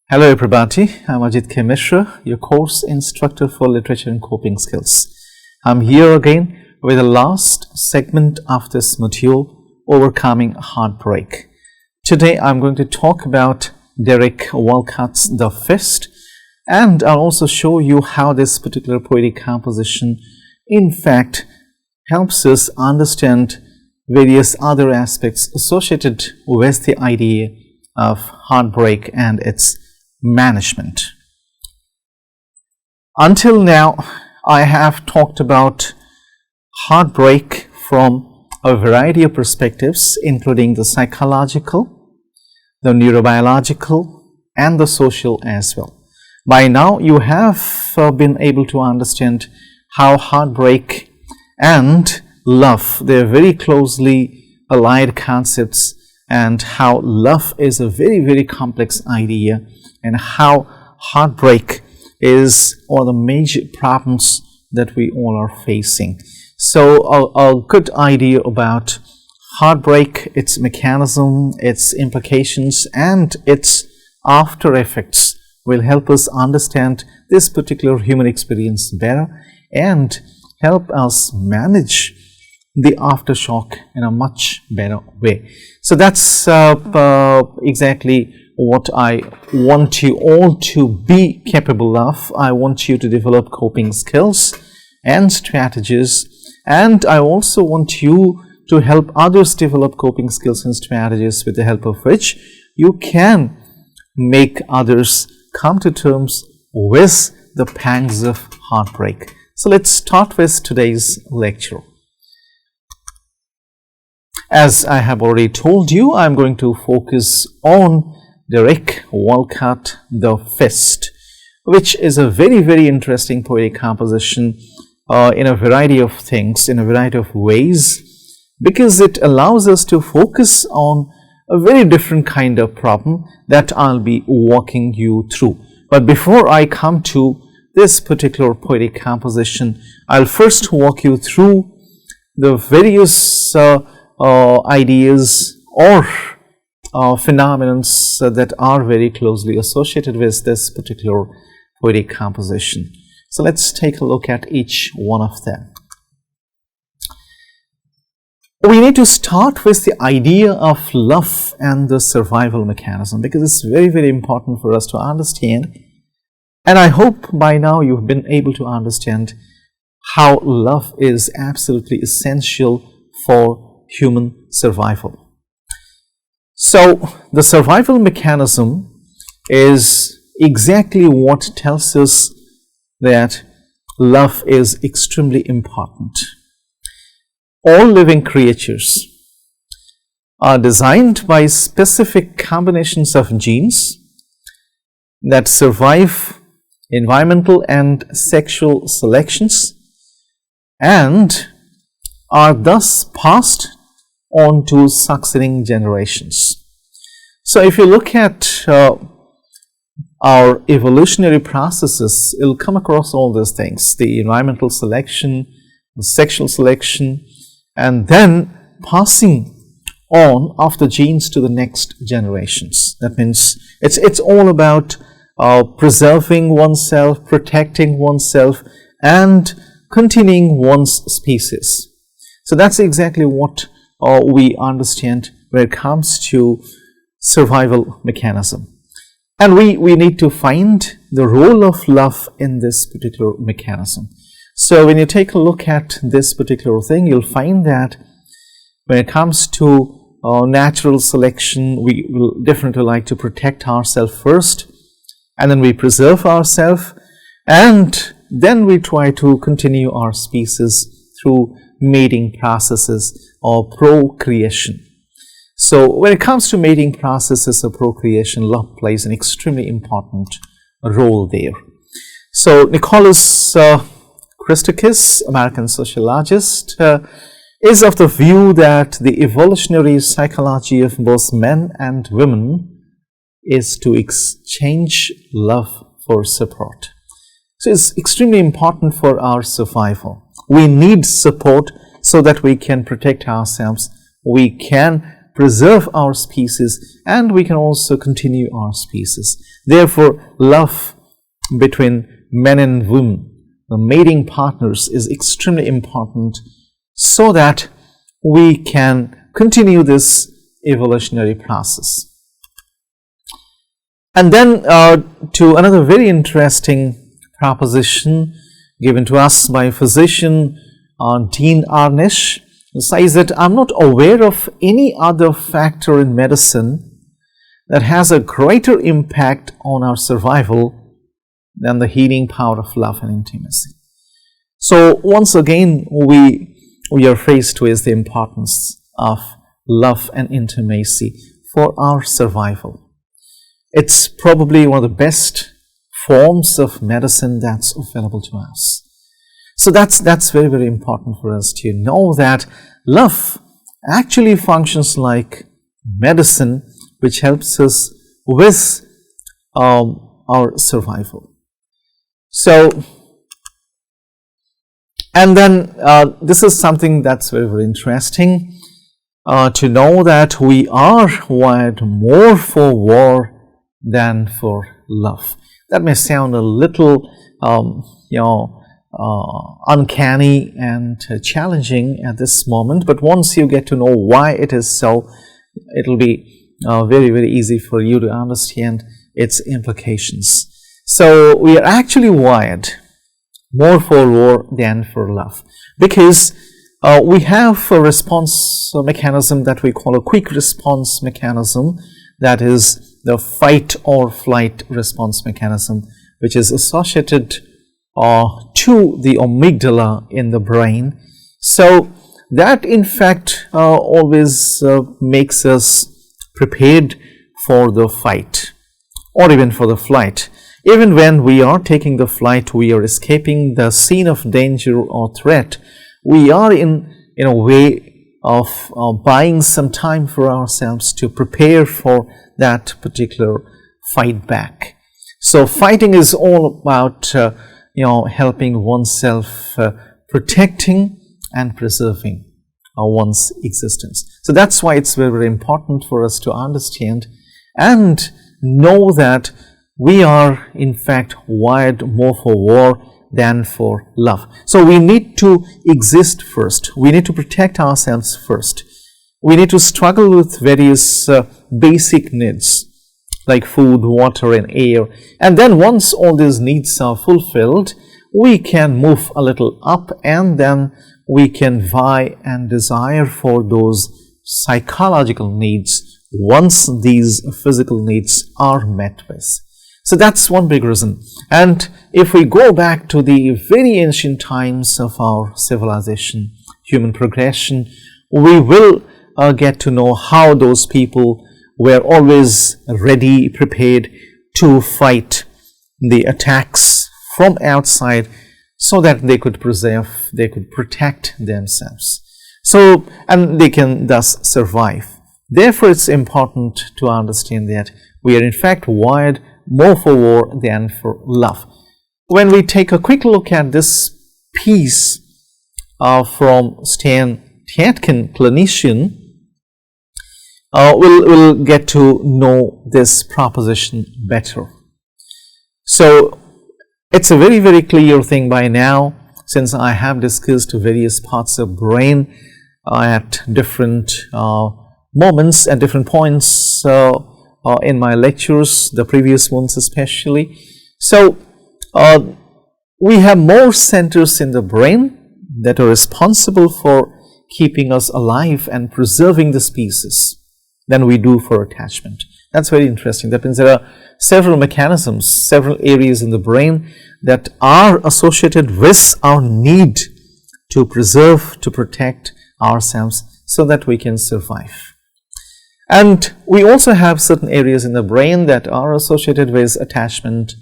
Hello everybody, I'm Ajit K. Mishra, your course instructor for literature and coping skills. I'm here again with the last segment of this module, Overcoming Heartbreak. Today I'm going to talk about Derek Walcott's The Fist, and I'll also show you how this particular poetic composition in fact helps us understand various other aspects associated with the idea of heartbreak and its management. Until now, I have talked about heartbreak from a variety of perspectives, including the psychological, the neurobiological, and the social as well. By now, you have been able to understand how heartbreak and love, they are very closely allied concepts, and how love is a very complex idea, and how heartbreak is one of the major problems that we all are facing. So a good idea about heartbreak, its mechanism, its implications, and its after effects will help us understand this particular human experience better and help us manage the aftershock in a much better way. So that's exactly what I want you all to be capable of. I want you to develop coping skills and strategies, and I also want you to help others develop coping skills and strategies with the help of which you can make others come to terms with the pangs of heartbreak. So let's start with today's lecture. As I have already told you, I'm going to focus on Derek Walcott, The Fist, which is a very interesting poetic composition in a variety of things, in a variety of ways, because it allows us to focus on a very different kind of problem that I'll be walking you through. But before I come to this particular poetic composition, I'll first walk you through the various ideas or phenomena that are very closely associated with this particular poetic composition. So let's take a look at each one of them. We need to start with the idea of love and the survival mechanism, because it's very important for us to understand, and I hope by now you've been able to understand how love is absolutely essential for human survival. So the survival mechanism is exactly what tells us that love is extremely important. All living creatures are designed by specific combinations of genes that survive environmental and sexual selections and are thus passed on to succeeding generations. So if you look at our evolutionary processes, you'll come across all these things: the environmental selection, the sexual selection, and then passing on of the genes to the next generations. That means it's all about preserving oneself, protecting oneself, and continuing one's species. So that's exactly what we understand when it comes to survival mechanism. And we need to find the role of love in this particular mechanism. So when you take a look at this particular thing, you'll find that when it comes to natural selection, we will definitely like to protect ourselves first, and then we preserve ourselves, and then we try to continue our species through mating processes or procreation. So when it comes to mating processes or procreation, love plays an extremely important role there. So Nicholas Christakis, American sociologist, is of the view that the evolutionary psychology of both men and women is to exchange love for support. So it's extremely important for our survival. We need support so that we can protect ourselves, we can preserve our species, and we can also continue our species. Therefore, love between men and women, the mating partners, is extremely important so that we can continue this evolutionary process. And then to another very interesting proposition given to us by physician Dean Arnish, says that I'm not aware of any other factor in medicine that has a greater impact on our survival than the healing power of love and intimacy. So once again we are faced with the importance of love and intimacy for our survival. It's probably one of the best forms of medicine that's available to us. So that's very, very important for us to know that love actually functions like medicine, which helps us with our survival. So, and then this is something that's very, very interesting to know that we are wired more for war than for love. That may sound a little, uncanny and challenging at this moment, but once you get to know why it is so, it will be very, very easy for you to understand its implications. So we are actually wired more for war than for love, because we have a response mechanism that we call a quick response mechanism, that is the fight or flight response mechanism, which is associated to the amygdala in the brain. So that in fact always makes us prepared for the fight or even for the flight. Even when we are taking the flight, we are escaping the scene of danger or threat, we are in a way of buying some time for ourselves to prepare for that particular fight back. So fighting is all about helping oneself, protecting and preserving one's existence. So that's why it's very, very important for us to understand and know that we are in fact wired more for war than for love. So we need to exist first. We need to protect ourselves first. We need to struggle with various basic needs like food, water and air. And then once all these needs are fulfilled, we can move a little up, and then we can vie and desire for those psychological needs once these physical needs are met with. So that's one big reason. And if we go back to the very ancient times of our civilization, human progression, we will get to know how those people were always ready, prepared to fight the attacks from outside so that they could preserve, they could protect themselves. So, and they can thus survive. Therefore, it's important to understand that we are in fact wired more for war than for love. When we take a quick look at this piece from Stan Tatkin, clinician, we'll get to know this proposition better. So it's a very, very clear thing by now, since I have discussed various parts of brain at different moments, at different points in my lectures, the previous ones especially. So we have more centers in the brain that are responsible for keeping us alive and preserving the species than we do for attachment. That's very interesting. That means there are several mechanisms, several areas in the brain that are associated with our need to preserve, to protect ourselves so that we can survive. And we also have certain areas in the brain that are associated with attachment,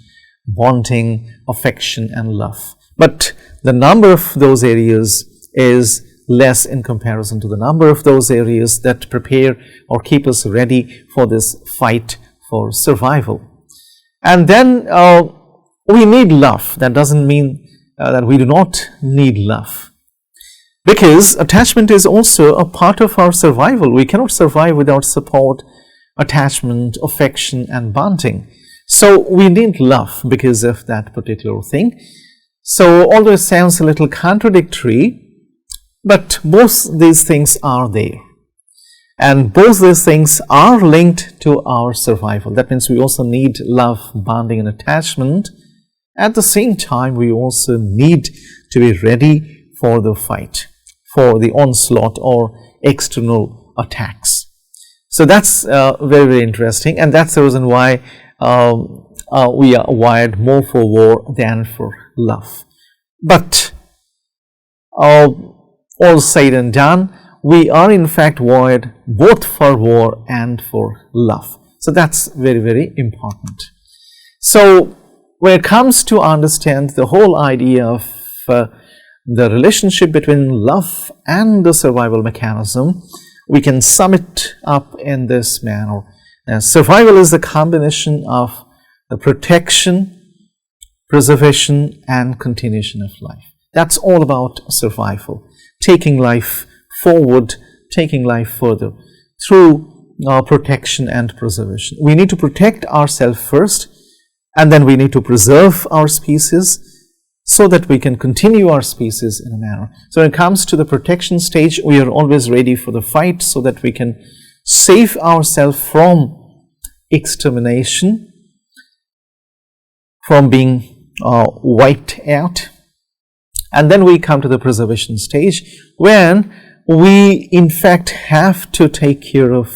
bonding, affection and love. But the number of those areas is less in comparison to the number of those areas that prepare or keep us ready for this fight for survival. And then we need love. That doesn't mean that we do not need love, because attachment is also a part of our survival. We cannot survive without support, attachment, affection and bonding. So we need love because of that particular thing. So although it sounds a little contradictory, but both these things are there, and both these things are linked to our survival. That means we also need love, bonding and attachment. At the same time, we also need to be ready for the fight, for the onslaught or external attacks. So that's very, very interesting, and that's the reason why we are wired more for war than for love. But all said and done, we are in fact wired both for war and for love. So that's very, very important. So when it comes to understand the whole idea of the relationship between love and the survival mechanism, we can sum it up in this manner. Now, survival is the combination of the protection, preservation and continuation of life. That's all about survival, taking life forward, taking life further through protection and preservation. We need to protect ourselves first, and then we need to preserve our species so that we can continue our species in a manner. So when it comes to the protection stage, we are always ready for the fight so that we can save ourselves from extermination, from being wiped out. And then we come to the preservation stage when we in fact have to take care of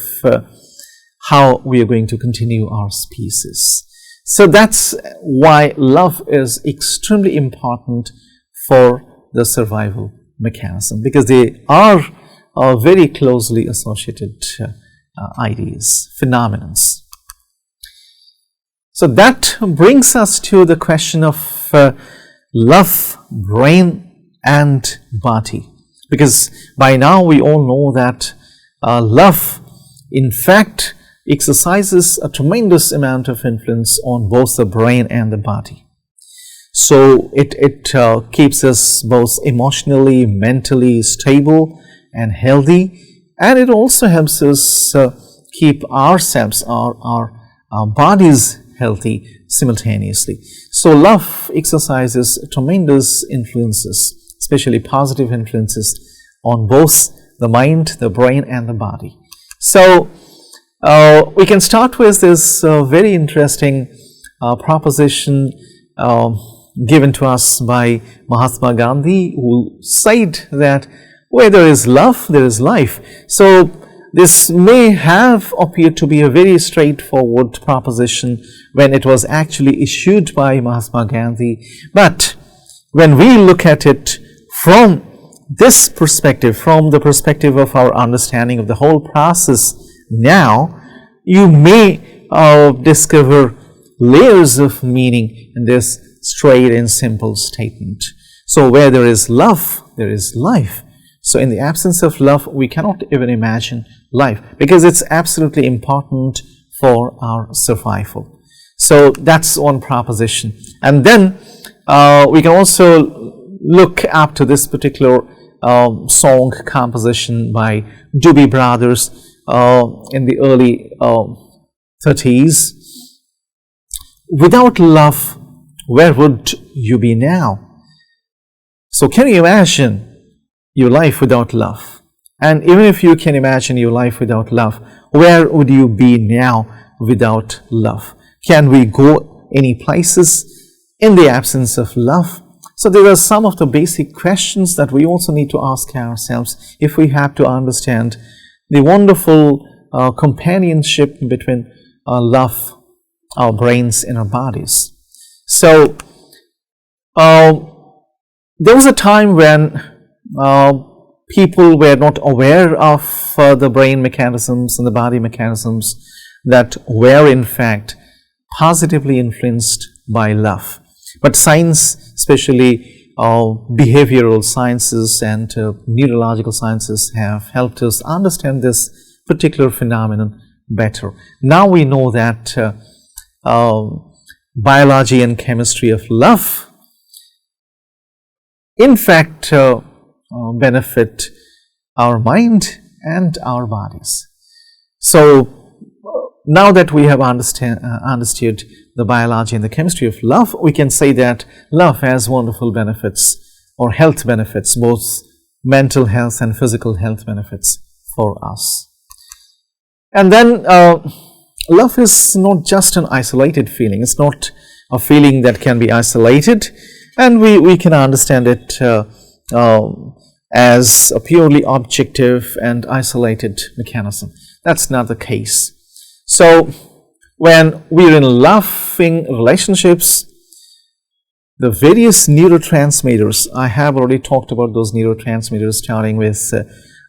how we are going to continue our species. So that's why love is extremely important for the survival mechanism, because they are very closely associated ideas, phenomena. So that brings us to the question of love, brain and body, because by now we all know that love in fact exercises a tremendous amount of influence on both the brain and the body. So it keeps us both emotionally, mentally stable and healthy, and it also helps us keep ourselves, our bodies healthy simultaneously. So love exercises tremendous influences, especially positive influences on both the mind, the brain and the body. So we can start with this very interesting proposition given to us by Mahatma Gandhi, who said that where there is love, there is life. So this may have appeared to be a very straightforward proposition when it was actually issued by Mahatma Gandhi, but when we look at it from this perspective, from the perspective of our understanding of the whole process now, you may discover layers of meaning in this straight and simple statement. So where there is love, there is life. So in the absence of love, we cannot even imagine life, because it's absolutely important for our survival. So that's one proposition. And then we can also look up to this particular song composition by Doobie Brothers in the early 30s. Without love, where would you be now? So can you imagine your life without love? And even if you can imagine your life without love, where would you be now without love? Can we go any places in the absence of love? So there are some of the basic questions that we also need to ask ourselves if we have to understand the wonderful companionship between love, our brains and our bodies. So there was a time when people were not aware of the brain mechanisms and the body mechanisms that were in fact positively influenced by love. But science, especially behavioral sciences and neurological sciences, have helped us understand this particular phenomenon better. Now we know that biology and chemistry of love in fact benefit our mind and our bodies. So now that we have understood the biology and the chemistry of love, we can say that love has wonderful benefits or health benefits, both mental health and physical health benefits for us. And then love is not just an isolated feeling. It's not a feeling that can be isolated, and we can understand it as a purely objective and isolated mechanism. That's not the case. So when we're in loving relationships, the various neurotransmitters, I have already talked about those neurotransmitters, starting with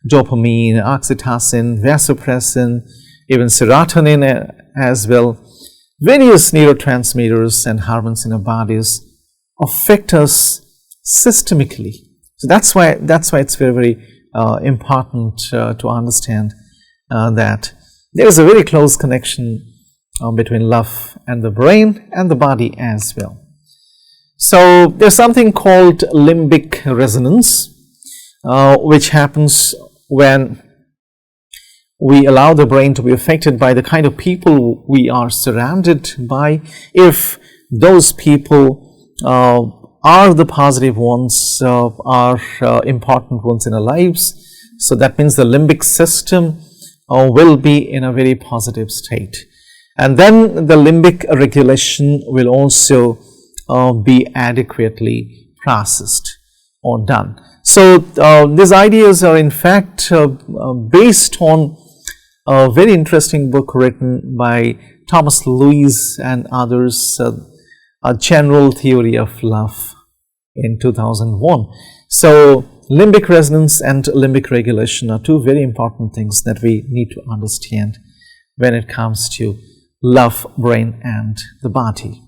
dopamine, oxytocin, vasopressin, even serotonin as well. Various neurotransmitters and hormones in our bodies affect us systemically. So that's why it's very, very important to understand that there is a very close connection between love and the brain and the body as well. So there's something called limbic resonance, which happens when we allow the brain to be affected by the kind of people we are surrounded by. If those people are the positive ones, are important ones in our lives, so that means the limbic system will be in a very positive state. And then the limbic regulation will also be adequately processed or done. So these ideas are in fact based on a very interesting book written by Thomas Lewis and others, A General Theory of Love, in 2001. So limbic resonance and limbic regulation are two very important things that we need to understand when it comes to love, brain and the body.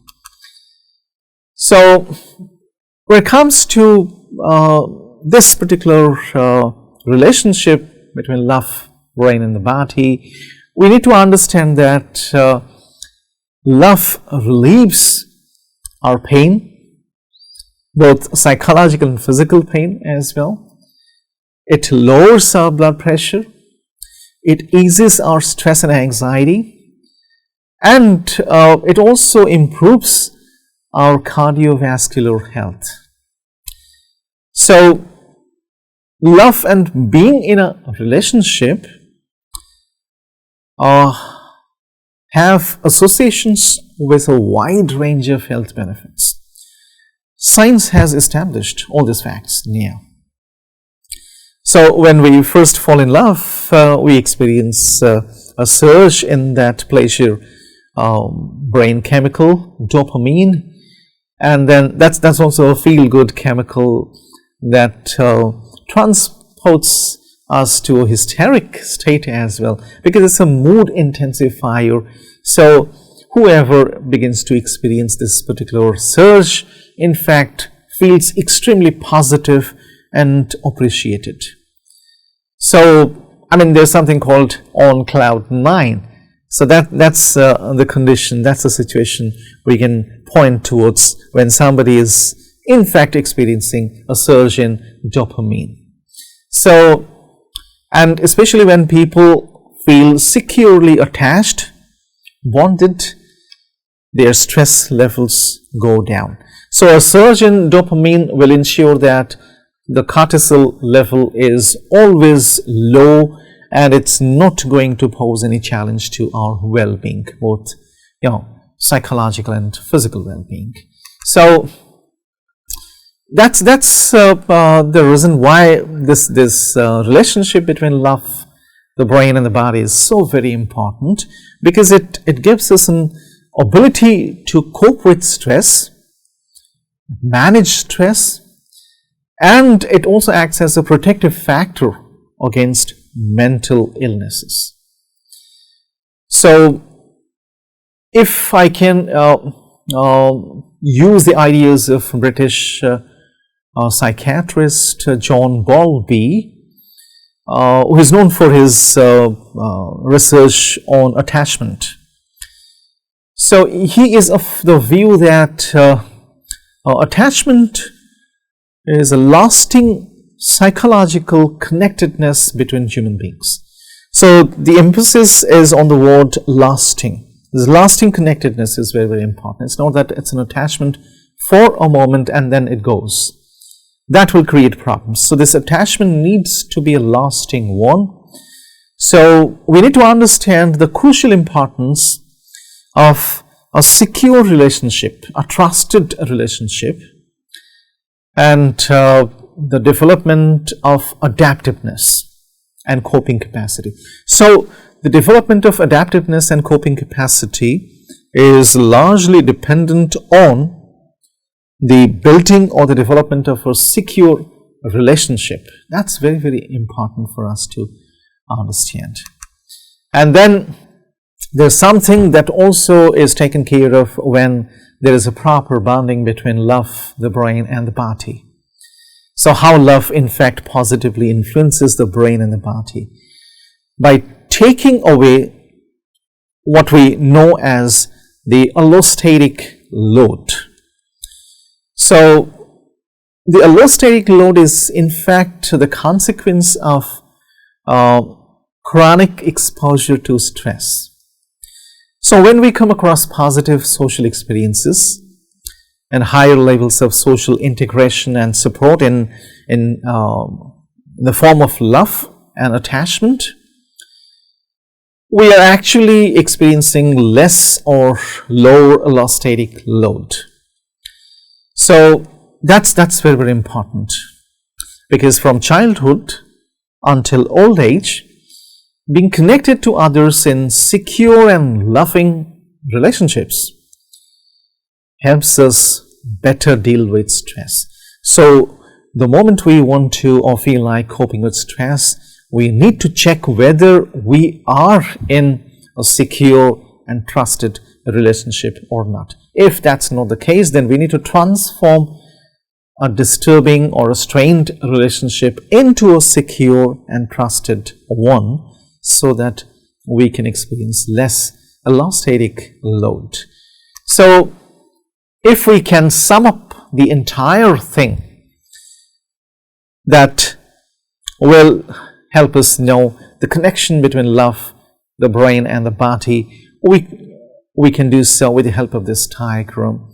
So when it comes to this particular relationship between love, brain and the body, we need to understand that love relieves our pain, both psychological and physical pain as well. It lowers our blood pressure, it eases our stress and anxiety, and it also improves our cardiovascular health. So love and being in a relationship have associations with a wide range of health benefits. Science has established all these facts now. So when we first fall in love, we experience a surge in that pleasure brain chemical, dopamine, and then that's also a feel-good chemical that transports us to a hysteric state as well, because it's a mood intensifier. So whoever begins to experience this particular surge, in fact, feels extremely positive and appreciated. So, I mean, there's something called on cloud 9. So that's the condition, that's the situation we can point towards when somebody is in fact experiencing a surge in dopamine. So, and especially when people feel securely attached, bonded, their stress levels go down. So a surge in dopamine will ensure that the cortisol level is always low, and it's not going to pose any challenge to our well-being, both psychological and physical well-being. So that's the reason why this relationship between love, the brain and the body is so very important, because it gives us an ability to cope with stress, manage stress, and it also acts as a protective factor against mental illnesses. So if I can use the ideas of British psychiatrist John Bowlby, who is known for his research on attachment. So he is of the view that attachment is a lasting psychological connectedness between human beings. So the emphasis is on the word lasting. This lasting connectedness is very, very important. It's not that it's an attachment for a moment and then it goes. That will create problems. So this attachment needs to be a lasting one. So we need to understand the crucial importance of a secure relationship, a trusted relationship, and the development of adaptiveness and coping capacity. So the development of adaptiveness and coping capacity is largely dependent on the building or the development of a secure relationship. That's very, very important for us to understand. And then there's something that also is taken care of when there is a proper bonding between love, the brain, and the body. So how love in fact positively influences the brain and the body by taking away what we know as the allostatic load. So the allostatic load is in fact the consequence of chronic exposure to stress. So when we come across positive social experiences and higher levels of social integration and support in the form of love and attachment, we are actually experiencing less or lower allostatic load. So that's very, very important, because from childhood until old age, being connected to others in secure and loving relationships helps us better deal with stress. So the moment we want to or feel like coping with stress, we need to check whether we are in a secure and trusted relationship or not. If that's not the case, then we need to transform a disturbing or a strained relationship into a secure and trusted one, so that we can experience less allostatic load. So if we can sum up the entire thing, that will help us know the connection between love, the brain, and the body. We can do so with the help of this diagram,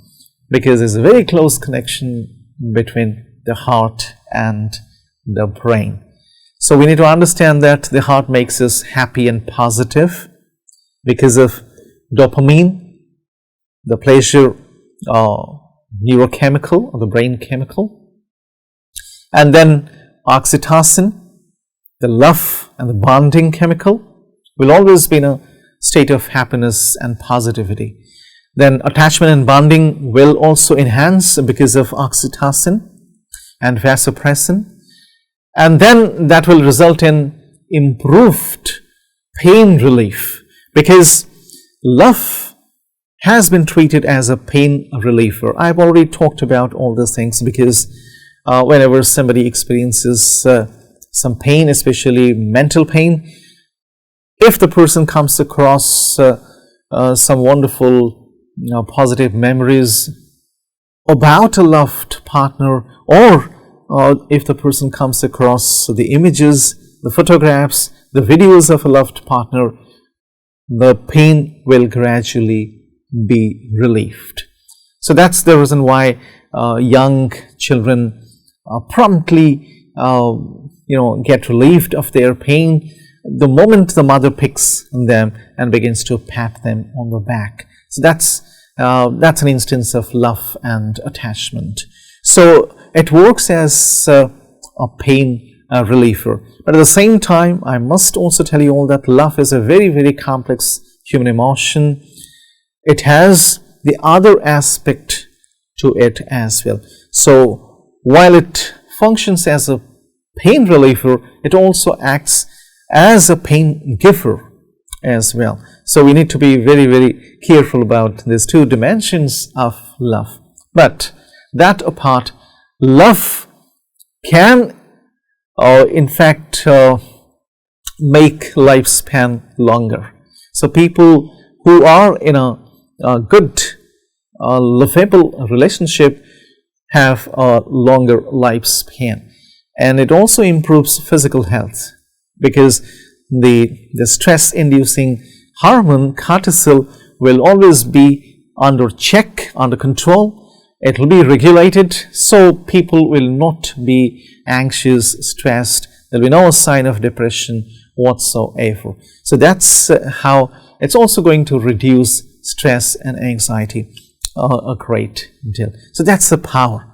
because there's a very close connection between the heart and the brain. So we need to understand that the heart makes us happy and positive because of dopamine, the pleasure neurochemical or the brain chemical, and then oxytocin, the love and the bonding chemical, will always be in a state of happiness and positivity. Then attachment and bonding will also enhance because of oxytocin and vasopressin, and then that will result in improved pain relief, because love has been treated as a pain reliever. I've already talked about all these things, because whenever somebody experiences some pain, especially mental pain, if the person comes across some wonderful positive memories about a loved partner, or if the person comes across the images, the photographs, the videos of a loved partner, the pain will gradually be relieved. So that's the reason why young children promptly get relieved of their pain the moment the mother picks them and begins to pat them on the back. So that's an instance of love and attachment. So it works as a pain reliever. But at the same time, I must also tell you all that love is a very, very complex human emotion. It has the other aspect to it as well. So while it functions as a pain reliever, it also acts as a pain giver as well. So we need to be very, very careful about these two dimensions of love. But that apart, love can in fact make lifespan longer. So people who are in a good lovable relationship have a longer lifespan, and it also improves physical health, because the stress inducing hormone cortisol will always be under check, under control. It will be regulated, so people will not be anxious, stressed. There will be no sign of depression whatsoever. So that's how it's also going to reduce stress and anxiety a great deal. So that's the power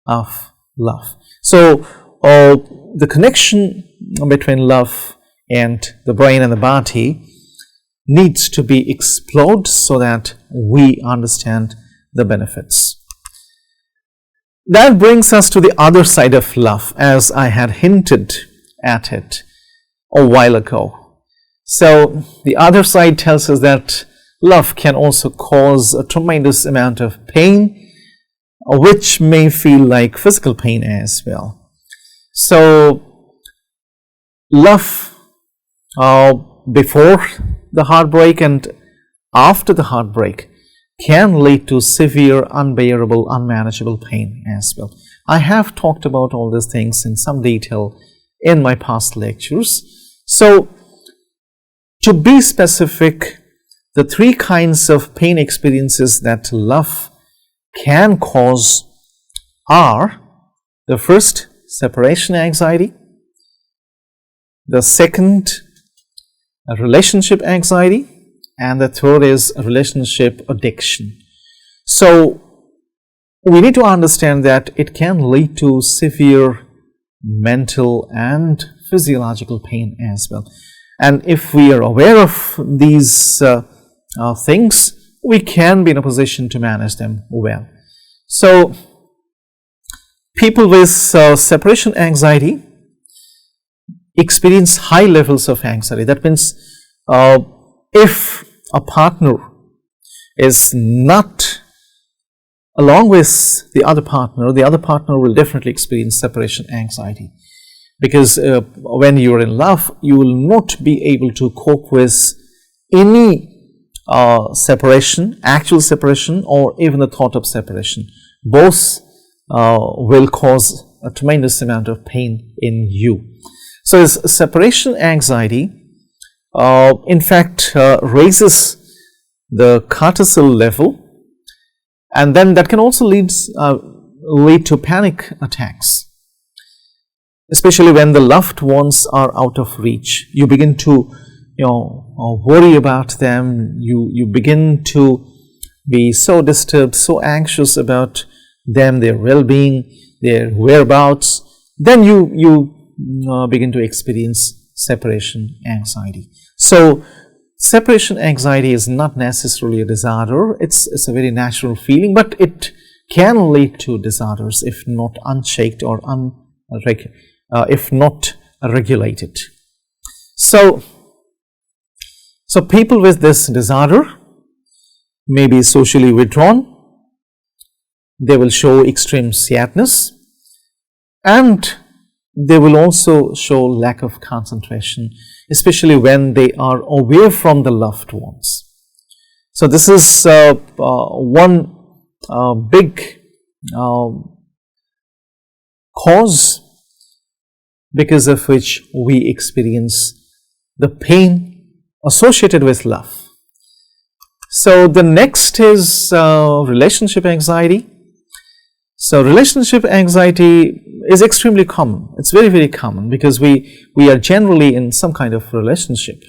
of love. So the connection between love and the brain and the body needs to be explored so that we understand the benefits. That brings us to the other side of love, as I had hinted at it a while ago. So the other side tells us that love can also cause a tremendous amount of pain, which may feel like physical pain as well. So love before the heartbreak and after the heartbreak can lead to severe, unbearable, unmanageable pain as well. I have talked about all these things in some detail in my past lectures. So to be specific, the three kinds of pain experiences that love can cause are: the first, separation anxiety; the second, relationship anxiety; and the third is relationship addiction. So we need to understand that it can lead to severe mental and physiological pain as well. And if we are aware of these things, we can be in a position to manage them well. So people with separation anxiety experience high levels of anxiety. That means if a partner is not along with the other partner will definitely experience separation anxiety, because when you are in love, you will not be able to cope with any separation, actual separation, or even the thought of separation. Both will cause a tremendous amount of pain in you. So this separation anxiety in fact raises the cortisol level, and then that can also lead to panic attacks, especially when the loved ones are out of reach. You begin to worry about them. You begin to be so disturbed, so anxious about them, their well-being, their whereabouts. Then you begin to experience separation anxiety. So separation anxiety is not necessarily a disorder. It's a very natural feeling, but it can lead to disorders if not unchecked or if not regulated. So people with this disorder may be socially withdrawn. They will show extreme sadness, and they will also show lack of concentration, especially when they are away from the loved ones. So this is one big cause because of which we experience the pain associated with love. So the next is relationship anxiety. So relationship anxiety is extremely common. It's very, very common because we are generally in some kind of relationship,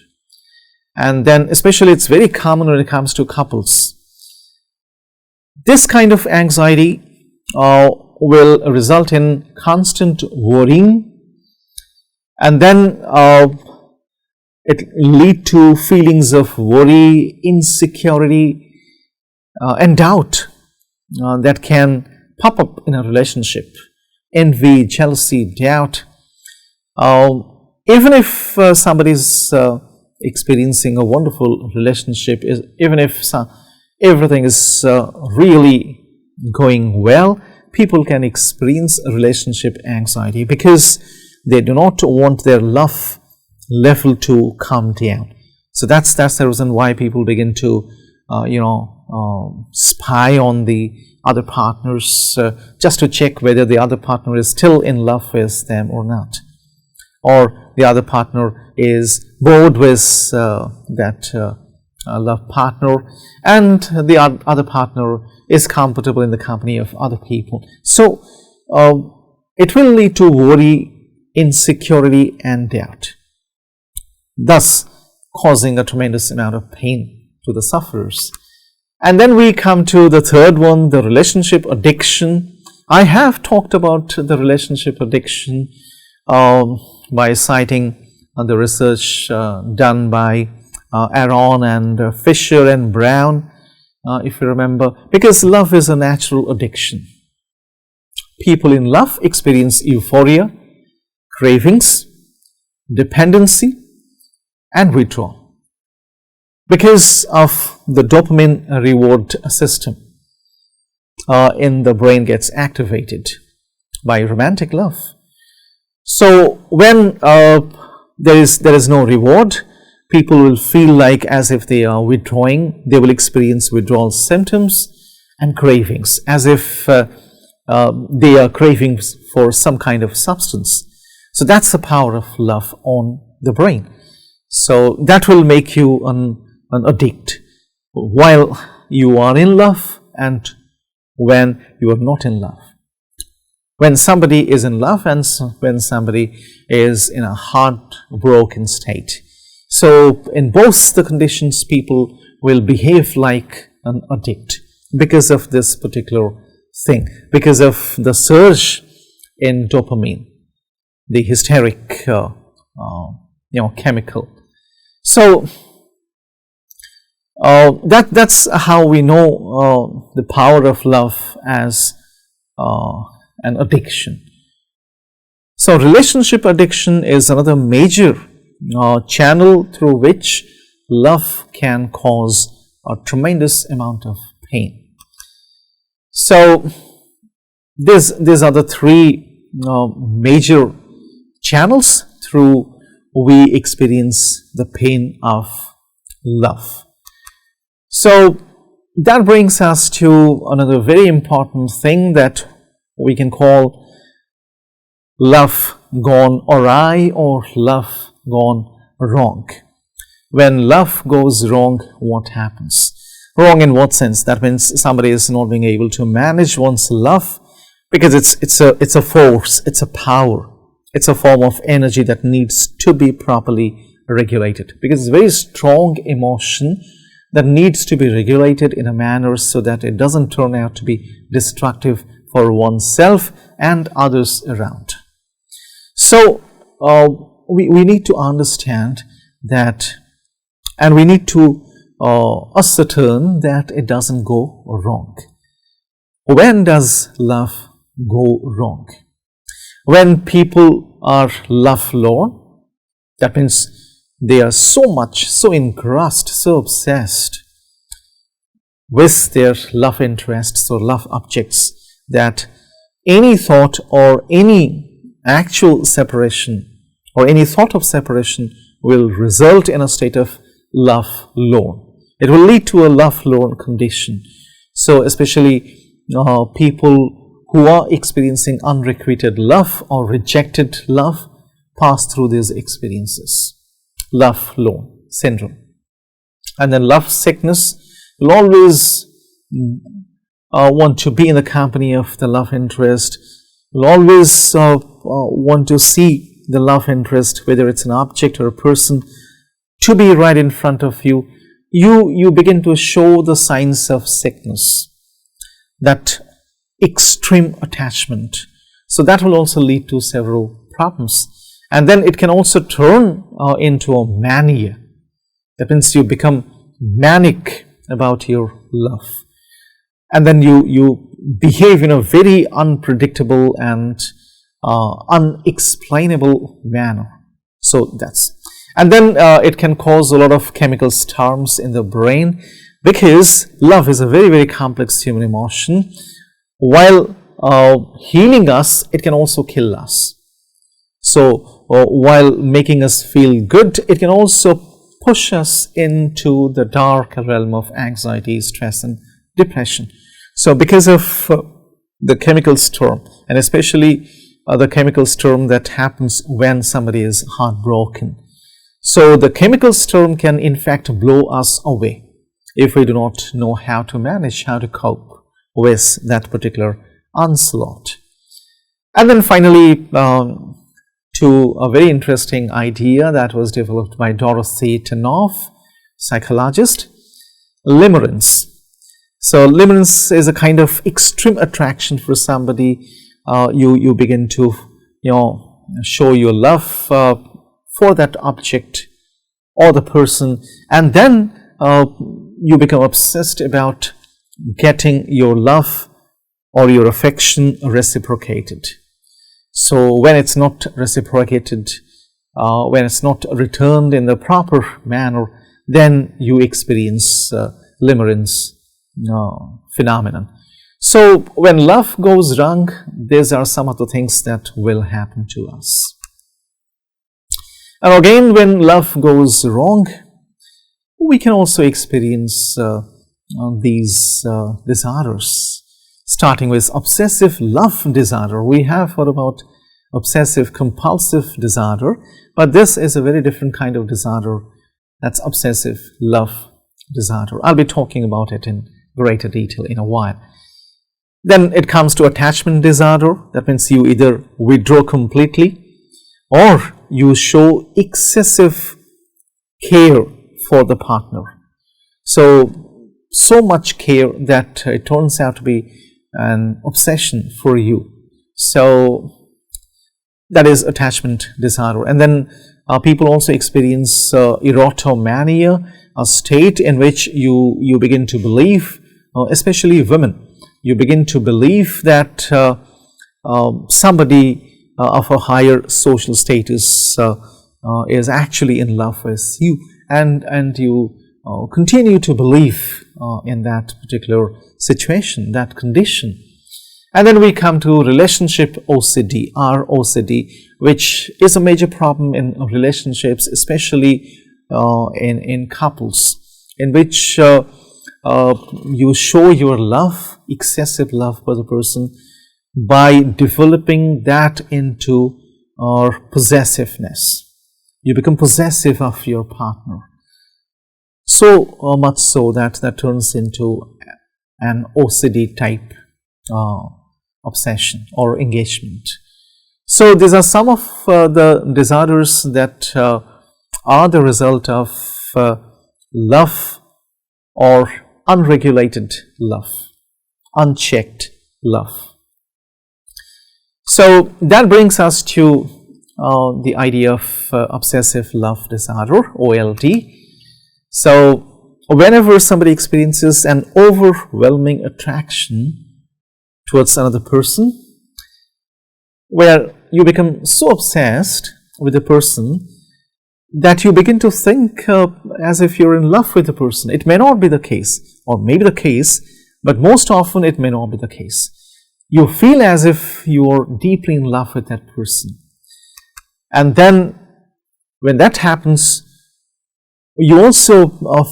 and then especially it's very common when it comes to couples. This kind of anxiety will result in constant worrying, and then it lead to feelings of worry, insecurity, and doubt that can pop up in a relationship. Envy, jealousy, doubt. Even if somebody is experiencing a wonderful relationship, even if everything is really going well, people can experience a relationship anxiety because they do not want their love level to come down. So that's the reason why people begin to spy on the other partners just to check whether the other partner is still in love with them or not. or the other partner is bored with that love partner, and the other partner is comfortable in the company of other people. So it will lead to worry, insecurity and doubt, thus causing a tremendous amount of pain to the sufferers. And then we come to the third one, the relationship addiction. I have talked about the relationship addiction by citing the research done by Aaron and Fisher and Brown, if you remember, because love is a natural addiction. People in love experience euphoria, cravings, dependency and withdrawal because of the dopamine reward system in the brain gets activated by romantic love. So when there is no reward, people will feel like as if they are withdrawing. They will experience withdrawal symptoms and cravings, as if they are craving for some kind of substance. So that's the power of love on the brain. So that will make you an addict while you are in love and when you are not in love. When somebody is in love and when somebody is in a heartbroken state. So in both the conditions, people will behave like an addict because of this particular thing, because of the surge in dopamine, the hysteric chemical. So that's how we know the power of love as an addiction. So relationship addiction is another major channel through which love can cause a tremendous amount of pain. So these are the three major channels through we experience the pain of love. So that brings us to another very important thing that we can call love gone awry or love gone wrong. When love goes wrong, what happens? Wrong in what sense? That means somebody is not being able to manage one's love because it's a force, it's a power, it's a form of energy that needs to be properly regulated, because it's a very strong emotion that needs to be regulated in a manner so that it doesn't turn out to be destructive for oneself and others around. So we need to understand that, and we need to ascertain that it doesn't go wrong. When does love go wrong? When people are lovelorn, that means they are so engrossed, so obsessed with their love interests or love objects that any thought or any actual separation or any thought of separation will result in a state of lovelorn. It will lead to a lovelorn condition. So especially people who are experiencing unrequited love or rejected love pass through these experiences. Lovelorn syndrome. And then love sickness will always want to be in the company of the love interest, will always want to see the love interest, whether it's an object or a person, to be right in front of you. You begin to show the signs of sickness, that extreme attachment. So that will also lead to several problems. And then it can also turn into a mania. That means you become manic about your love. And then you behave in a very unpredictable and unexplainable manner. So that's, and then it can cause a lot of chemical storms in the brain, because love is a very complex human emotion. While healing us, it can also kill us. So while making us feel good, it can also push us into the dark realm of anxiety, stress and depression. So because of the chemical storm, and especially the chemical storm that happens when somebody is heartbroken. So the chemical storm can in fact blow us away if we do not know how to manage, how to cope with that particular onslaught. And then finally, to a very interesting idea that was developed by Dorothy Tanoff, psychologist, limerence. So limerence is a kind of extreme attraction for somebody. You begin to show your love for that object or the person, and then you become obsessed about getting your love or your affection reciprocated. So when it's not reciprocated, when it's not returned in the proper manner, then you experience limerence phenomenon. So when love goes wrong, these are some of the things that will happen to us. And again, when love goes wrong, we can also experience these disorders. Starting with obsessive love disorder. We have heard about obsessive compulsive disorder, but this is a very different kind of disorder. That's obsessive love disorder. I'll be talking about it in greater detail in a while. Then it comes to attachment disorder. That means you either withdraw completely or you show excessive care for the partner. So much care that it turns out to be an obsession for you. So that is attachment disorder. And then people also experience erotomania, a state in which you begin to believe, especially women, you begin to believe that somebody of a higher social status is actually in love with you, and you continue to believe in that particular situation, that condition. And then we come to relationship OCD, ROCD, which is a major problem in relationships, especially in couples, in which you show your love, excessive love for the person, by developing that into possessiveness. You become possessive of your partner. So much so that turns into an OCD type obsession or engagement. So these are some of the disorders that are the result of love or unregulated love, unchecked love. So that brings us to the idea of obsessive love disorder, OLD. So whenever somebody experiences an overwhelming attraction towards another person, where you become so obsessed with the person that you begin to think as if you're in love with the person. It may not be the case, or may be the case, but most often it may not be the case. You feel as if you are deeply in love with that person. And then when that happens, you also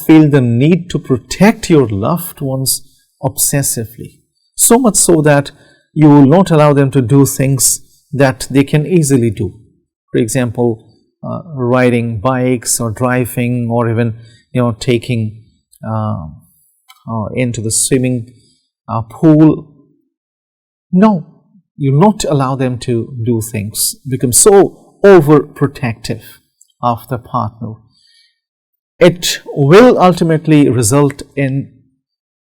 feel the need to protect your loved ones obsessively. So much so that you will not allow them to do things that they can easily do. For example, riding bikes or driving, or even taking into the swimming pool. No, you not allow them to do things. Become so overprotective of the partner. It will ultimately result in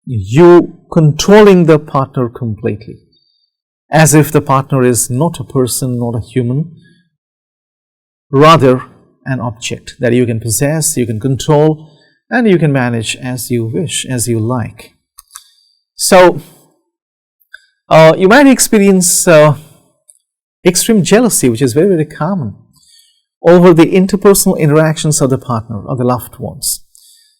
you controlling the partner completely, as if the partner is not a person, not a human, rather an object that you can possess, you can control, and you can manage as you wish, as you like. So you might experience extreme jealousy, which is very, very common, over the interpersonal interactions of the partner or the loved ones.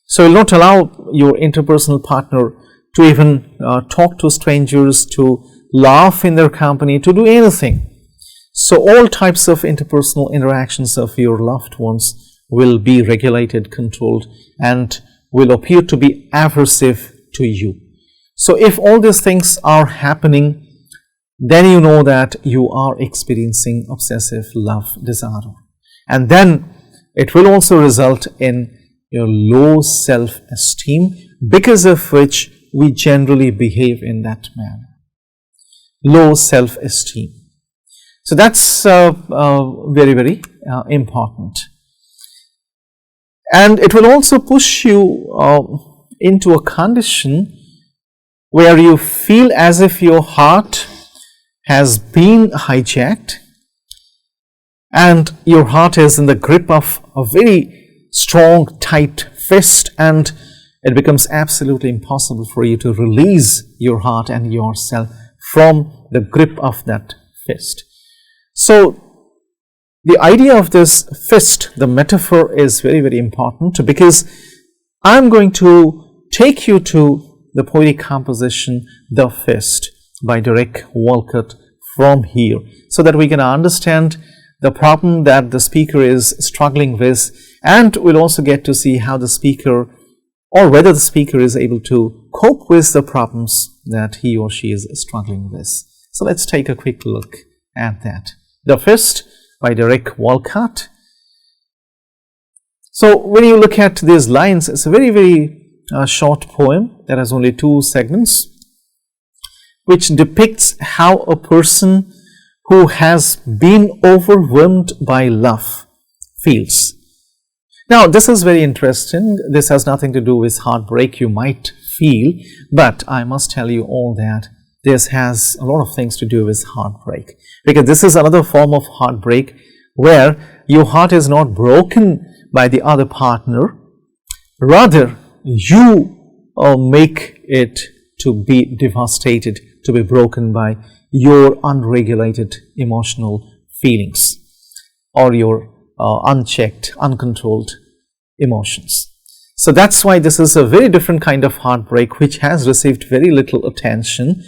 So you will not allow your interpersonal partner to even talk to strangers, to laugh in their company, to do anything. So all types of interpersonal interactions of your loved ones will be regulated, controlled, and will appear to be aversive to you. So if all these things are happening, then you know that you are experiencing obsessive love disorder. And then it will also result in your low self-esteem, because of which we generally behave in that manner. Low self-esteem. So that's very, very important. And it will also push you into a condition where you feel as if your heart has been hijacked and your heart is in the grip of a very strong, tight fist, and it becomes absolutely impossible for you to release your heart and yourself from the grip of that fist. So the idea of this fist, the metaphor, is very, very important, because I'm going to take you to the poetic composition The Fist by Derek Walcott from here, so that we can understand the problem that the speaker is struggling with, and we'll also get to see how the speaker, or whether the speaker, is able to cope with the problems that he or she is struggling with. So let's take a quick look at that. The Fist by Derek Walcott. So when you look at these lines, it's a very, very short poem that has only 2 segments, which depicts how a person who has been overwhelmed by love feels. Now, this is very interesting. This has nothing to do with heartbreak you might feel, but I must tell you all that this has a lot of things to do with heartbreak, because this is another form of heartbreak where your heart is not broken by the other partner, rather you make it to be devastated, to be broken by your unregulated emotional feelings or your unchecked, uncontrolled emotions. So that's why this is a very different kind of heartbreak, which has received very little attention,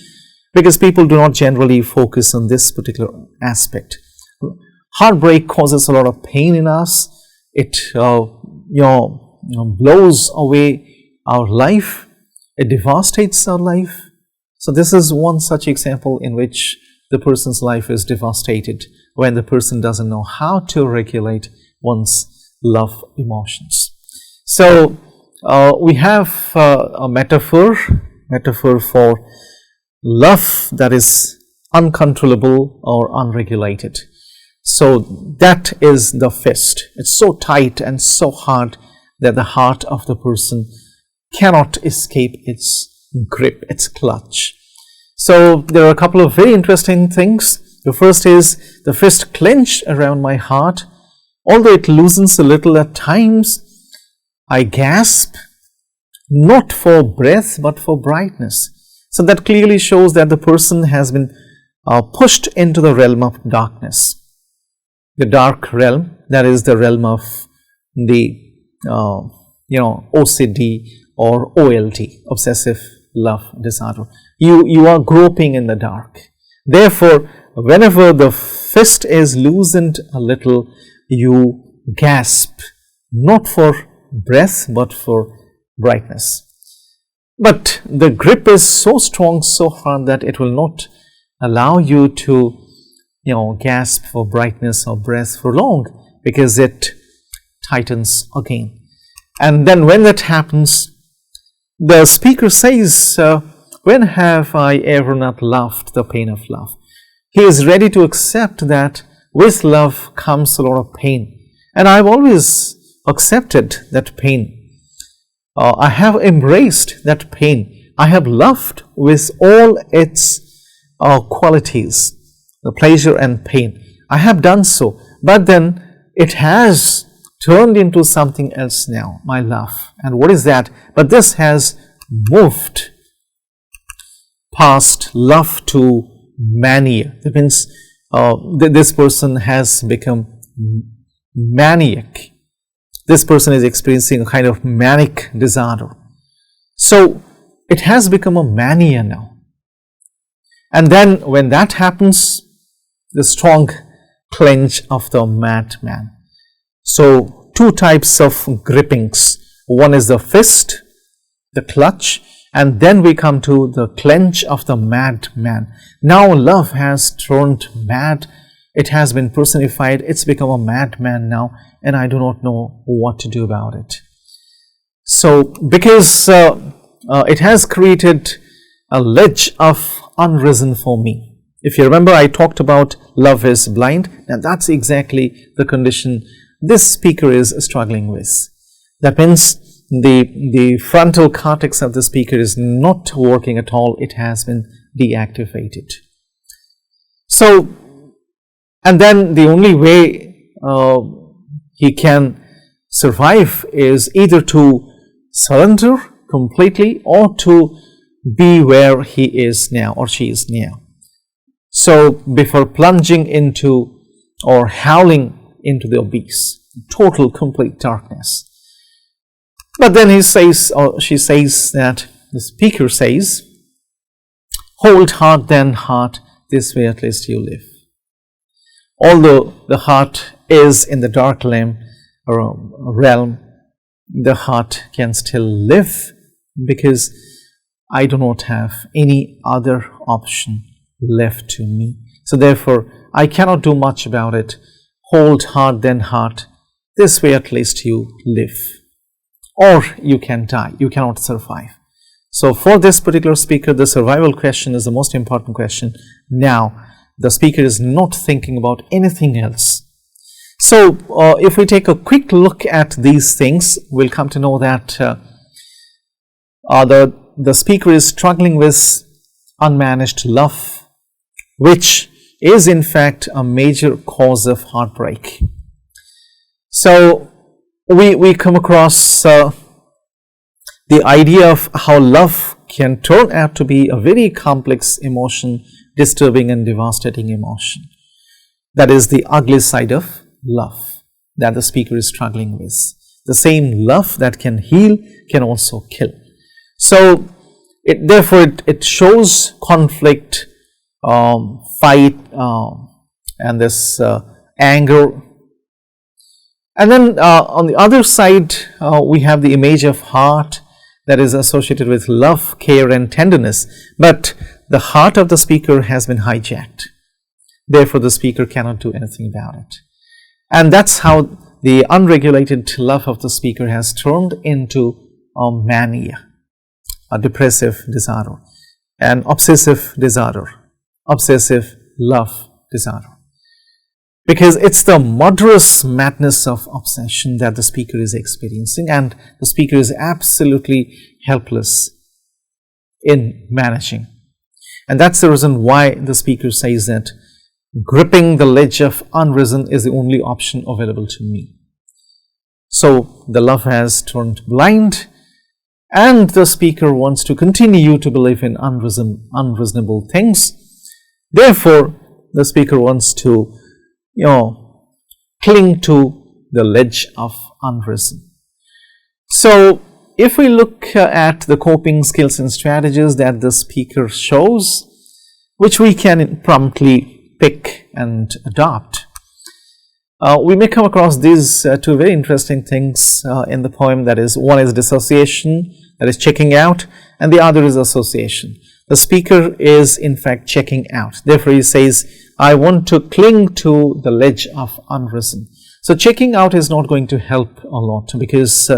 because people do not generally focus on this particular aspect. Heartbreak causes a lot of pain in us. It blows away our life. It devastates our life. So this is one such example in which the person's life is devastated when the person doesn't know how to regulate one's love emotions. So we have a metaphor for love that is uncontrollable or unregulated. So that is the fist. It's so tight and so hard that the heart of the person cannot escape its grip, its clutch. So there are a couple of very interesting things. The first is the fist clenched around my heart. Although it loosens a little at times, I gasp, not for breath but for brightness. So that clearly shows that the person has been pushed into the realm of darkness. The dark realm, that is the realm of the OCD or OLD, obsessive love disorder. You are groping in the dark. Therefore, whenever the fist is loosened a little, you gasp, not for breath but for brightness. But the grip is so strong, so hard, that it will not allow you to gasp for brightness or breath for long, because it tightens again. And then when that happens, the speaker says, when have I ever not loved the pain of love? He is ready to accept that with love comes a lot of pain. And I've always accepted that pain. I have embraced that pain. I have loved with all its qualities, the pleasure and pain. I have done so, but then it has turned into something else now, my love. And what is that? But this has moved past love to mania. That means this person has become maniac. This person is experiencing a kind of manic disorder. So it has become a mania now. And then when that happens, the strong clench of the madman. So 2 types of grippings. One is the fist, the clutch, And then we come to the clench of the madman. Now love has turned mad. It has been personified. It's become a madman now, and I do not know what to do about it. So because it has created a ledge of unreason for me. If you remember, I talked about love is blind, and that's exactly the condition this speaker is struggling with. That means the frontal cortex of the speaker is not working at all. It has been deactivated. So, and then the only way he can survive is either to surrender completely or to be where he is now or she is now. So before plunging into or howling into the abyss, total complete darkness. But then he says, or she says, that the speaker says, hold heart then heart, this way at least you live. Although the heart is in the dark realm, the heart can still live, because I do not have any other option left to me. So therefore, I cannot do much about it. Hold heart then heart, this way at least you live. Or you can die, you cannot survive. So for this particular speaker, the survival question is the most important question. Now, the speaker is not thinking about anything else. So if we take a quick look at these things, we'll come to know that the speaker is struggling with unmanaged love, which is in fact a major cause of heartbreak. So we come across the idea of how love can turn out to be a very complex emotion, disturbing and devastating emotion. That is the ugly side of love that the speaker is struggling with. The same love that can heal can also kill. So therefore it shows conflict, fight, and this anger. And then on the other side, we have the image of heart that is associated with love, care and tenderness. But the heart of the speaker has been hijacked. Therefore, the speaker cannot do anything about it. And that's how the unregulated love of the speaker has turned into a mania, a depressive disorder, an obsessive disorder, obsessive love disorder. Because it's the murderous madness of obsession that the speaker is experiencing, and the speaker is absolutely helpless in managing. And that's the reason why the speaker says that gripping the ledge of unreason is the only option available to me. So the love has turned blind, and the speaker wants to continue to believe in unreasonable things. Therefore, the speaker wants to cling to the ledge of unreason. So if we look at the coping skills and strategies that the speaker shows, which we can promptly pick and adopt, we may come across these two very interesting things in the poem. That is, one is dissociation, that is checking out, and the other is association. The speaker is in fact checking out. Therefore, he says, I want to cling to the ledge of unreason. So checking out is not going to help a lot, because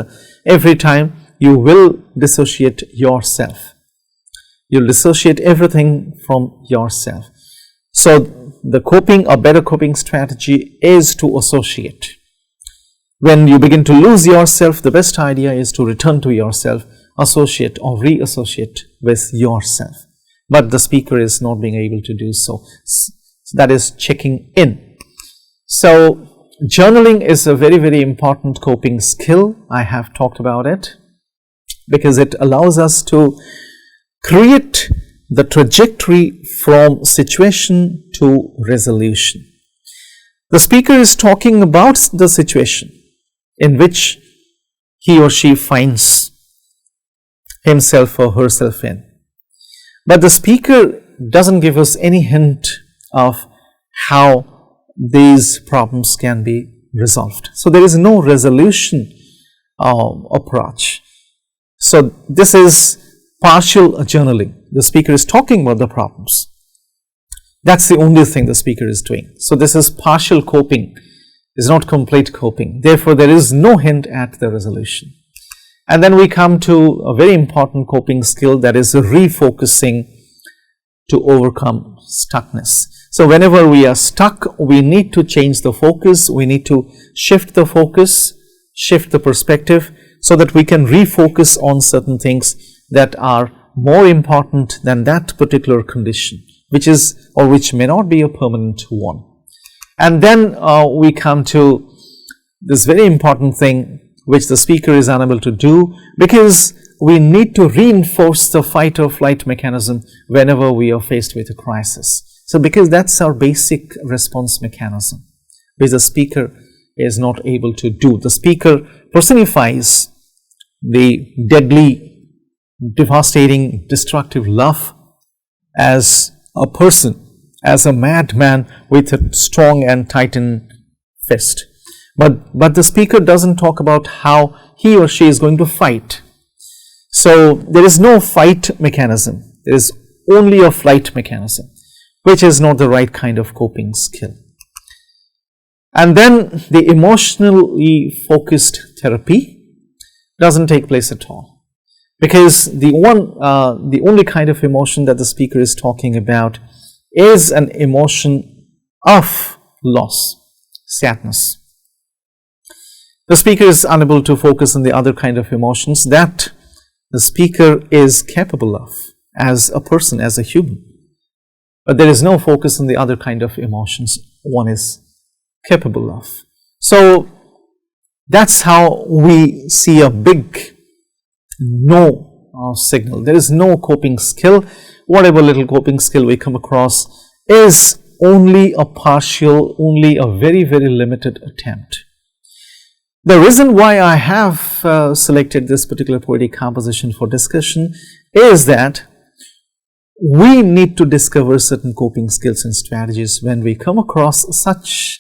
every time you will dissociate yourself. You'll dissociate everything from yourself. So a better coping strategy is to associate. When you begin to lose yourself, the best idea is to return to yourself, associate or reassociate with yourself. But the speaker is not being able to do so. That is checking in. So journaling is a very, very important coping skill. I have talked about it because it allows us to create the trajectory from situation to resolution. The speaker is talking about the situation in which he or she finds himself or herself in. But the speaker doesn't give us any hint of how these problems can be resolved. So there is no resolution approach. So this is partial journaling. The speaker is talking about the problems. That's the only thing the speaker is doing. So this is partial coping, is not complete coping. Therefore, there is no hint at the resolution. And then we come to a very important coping skill, that is refocusing to overcome stuckness. So whenever we are stuck, we need to change the focus, we need to shift the focus, shift the perspective, so that we can refocus on certain things that are more important than that particular condition, which is or which may not be a permanent one. And then we come to this very important thing which the speaker is unable to do, because we need to reinforce the fight or flight mechanism whenever we are faced with a crisis. So because that's our basic response mechanism, which the speaker is not able to do. The speaker personifies the deadly, devastating, destructive love as a person, as a madman with a strong and tightened fist. But the speaker doesn't talk about how he or she is going to fight. So there is no fight mechanism, there is only a flight mechanism, which is not the right kind of coping skill. And then the emotionally focused therapy doesn't take place at all, because the only kind of emotion that the speaker is talking about is an emotion of loss, sadness. The speaker is unable to focus on the other kind of emotions that the speaker is capable of as a person, as a human. But there is no focus on the other kind of emotions one is capable of. So that's how we see a big no signal. There is no coping skill. Whatever little coping skill we come across is only a partial, only a very, very limited attempt. The reason why I have selected this particular poetic composition for discussion is that we need to discover certain coping skills and strategies when we come across such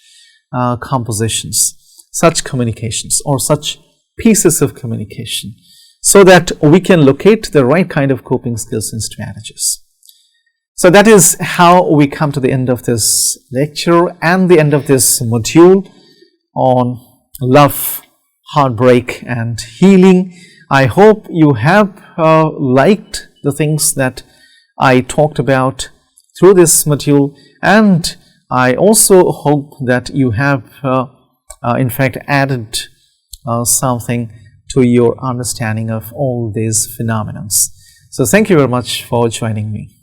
compositions, such communications, or such pieces of communication, so that we can locate the right kind of coping skills and strategies. So that is how we come to the end of this lecture and the end of this module on love, heartbreak and healing. I hope you have liked the things that I talked about through this module, and I also hope that you have in fact added something to your understanding of all these phenomena. So thank you very much for joining me.